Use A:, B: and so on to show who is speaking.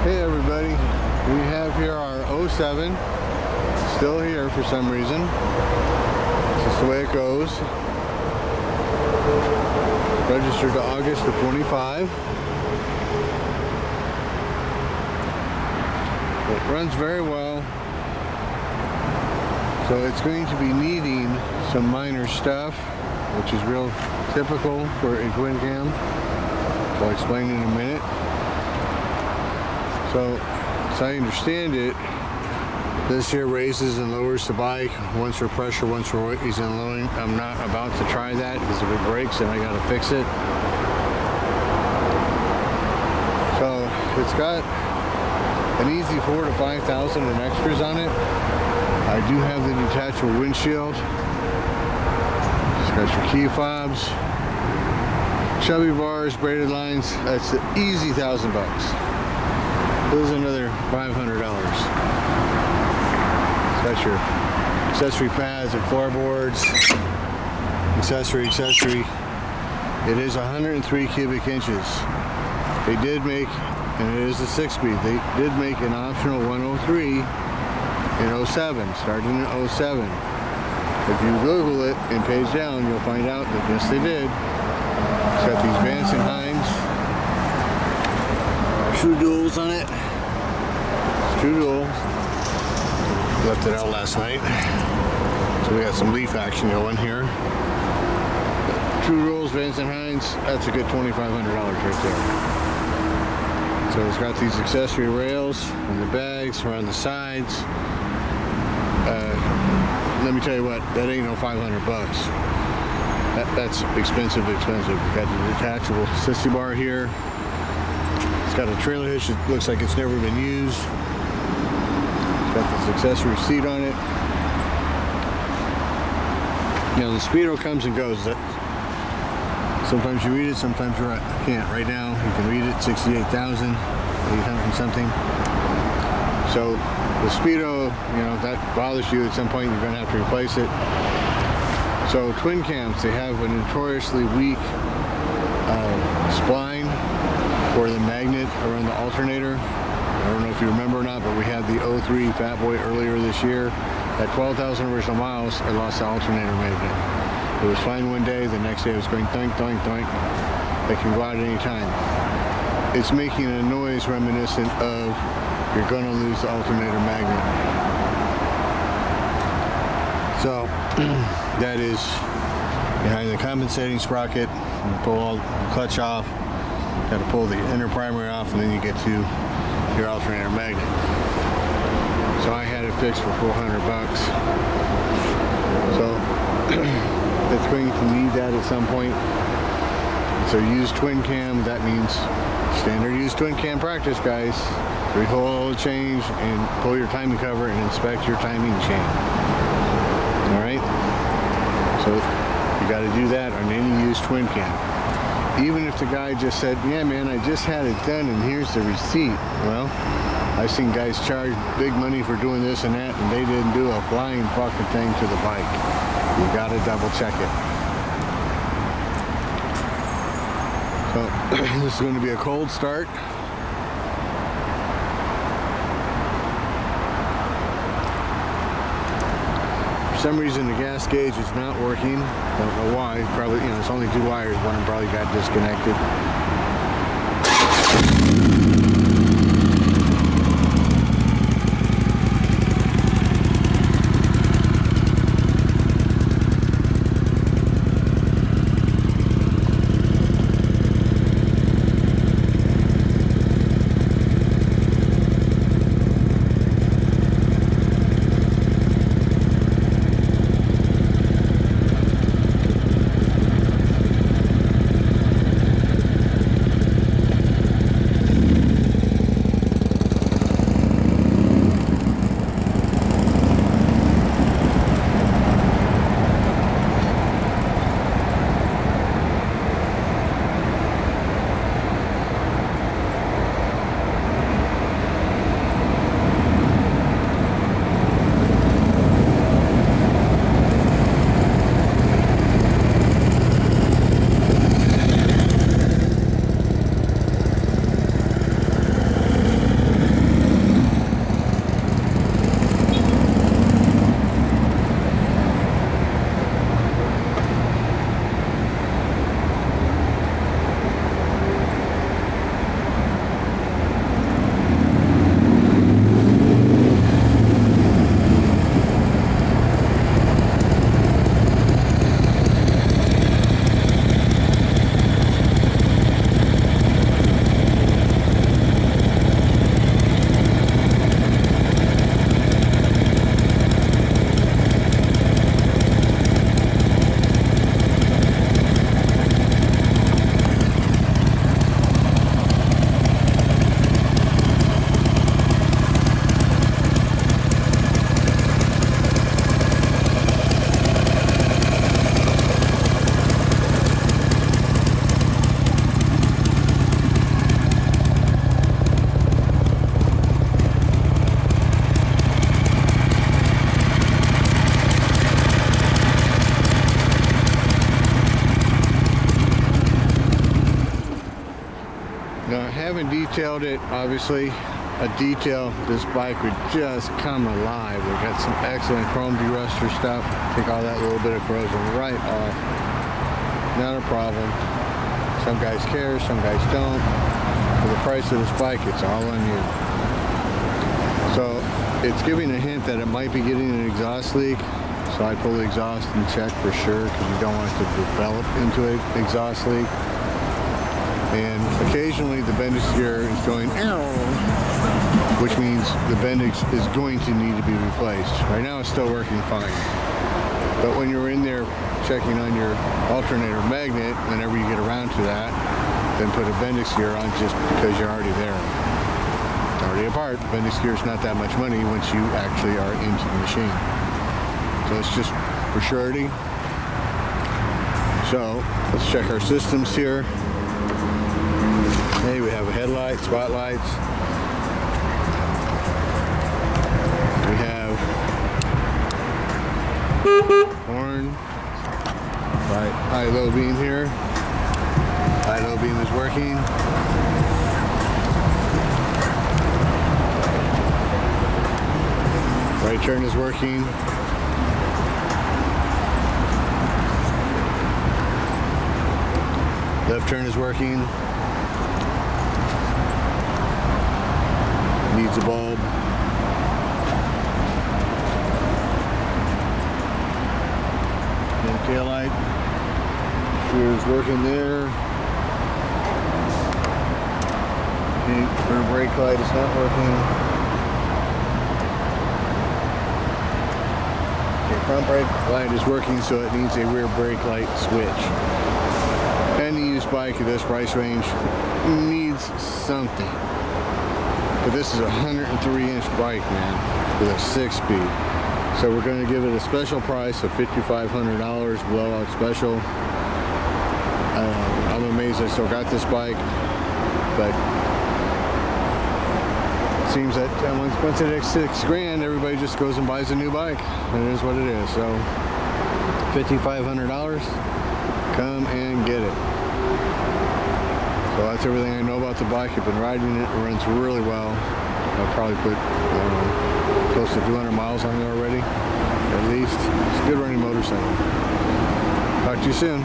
A: Hey everybody, we have here our 07, still here for some reason. It's just the way it goes. Registered to August of 25. It runs very well. So it's going to be needing some minor stuff, which is real typical for a twin cam. So I'll explain in a minute. So, as I understand it, this here raises and lowers the bike once for pressure, once for weight he's unloading. I'm not about to try that because if it breaks then I gotta fix it. So it's got an easy 4,000 to 5,000 in extras on it. I do have the detachable windshield. It's got your key fobs, chubby bars, braided lines. That's the easy $1,000. This is another $500. Got your accessory pads and floorboards. Accessory. It is 103 cubic inches. They did make, and it is a 6-speed, they did make an optional 103 in 07, starting in 07. If you Google it and page down, you'll find out that yes, they did. It's got these Vance and Hines True Duals on it. It's True Dual. Left it out last night. So we got some leaf action going here. True Duals, Vance and Hines, that's a good $2,500 right there. So it's got these accessory rails on the bags, around the sides. Let me tell you what, that ain't no $500 bucks. That's expensive. We've got the detachable sissy bar here. It's got a trailer hitch that looks like it's never been used. It's got this accessory seat on it. You know, the speedo comes and goes. Sometimes you read it, sometimes you can't. Right now, you can read it, 68,800 and something. So the speedo, you know, if that bothers you at some point, you're gonna have to replace it. So twin cams, they have a notoriously weak spline for the magnet around the alternator. I don't know if you remember or not, but we had the 03 Fat Boy earlier this year. At 12,000 original miles, I lost the alternator magnet. It was fine one day, the next day it was going doink, doink, doink. They can go out at any time. It's making a noise reminiscent of you're gonna lose the alternator magnet. So, that is behind the compensating sprocket. You pull all the clutch off, got to pull the inner primary off, and then you get to your alternator magnet. So I had it fixed for $400 bucks. So it's going to need that at some point. So used twin cam, that means standard used twin cam practice, guys. Re-hole oil change and pull your timing cover and inspect your timing chain. Alright? So you got to do that on any used twin cam. Even if the guy just said, yeah man, I just had it done and here's the receipt. Well, I've seen guys charge big money for doing this and that and they didn't do a flying fucking thing to the bike. You got to double check it. So this is going to be a cold start. For some reason the gas gauge is not working. Don't know why. Probably, you know, it's only 2 wires. One probably got disconnected. obviously a detail. This bike would just come alive. We got some excellent chrome de-ruster stuff. Take all that little bit of corrosion right off. Not a problem. Some guys care, some guys don't. For the price of this bike, it's all on you. So it's giving a hint that it might be getting an exhaust leak. So I pull the exhaust and check for sure, because you don't want it to develop into an exhaust leak. And occasionally the Bendix gear is going arrow, which means the Bendix is going to need to be replaced. Right now it's still working fine. But when you're in there checking on your alternator magnet, whenever you get around to that, then put a Bendix gear on just because you're already there. It's already apart. Bendix gear is not that much money once you actually are into the machine. So it's just for surety. So let's check our systems here. Hey, we have a headlight, spotlights. We have horn. Right, high-low beam here. High-low beam is working. Right turn is working. Left turn is working. Needs a bulb. And tail light. Sure is working there. The rear brake light is not working. The front brake light is working, so it needs a rear brake light switch. Any used bike at this price range needs something. But this is a 103-inch bike, man, with a 6-speed. So we're going to give it a special price of $5,500, blowout special. I'm amazed I still got this bike, but it seems that once it hits $6,000, everybody just goes and buys a new bike. It is what it is. So $5,500, come and get it. So that's everything I know about the bike. I've been riding it. It runs really well. I'll probably put close to 200 miles on it already, at least. It's a good running motorcycle. Talk to you soon.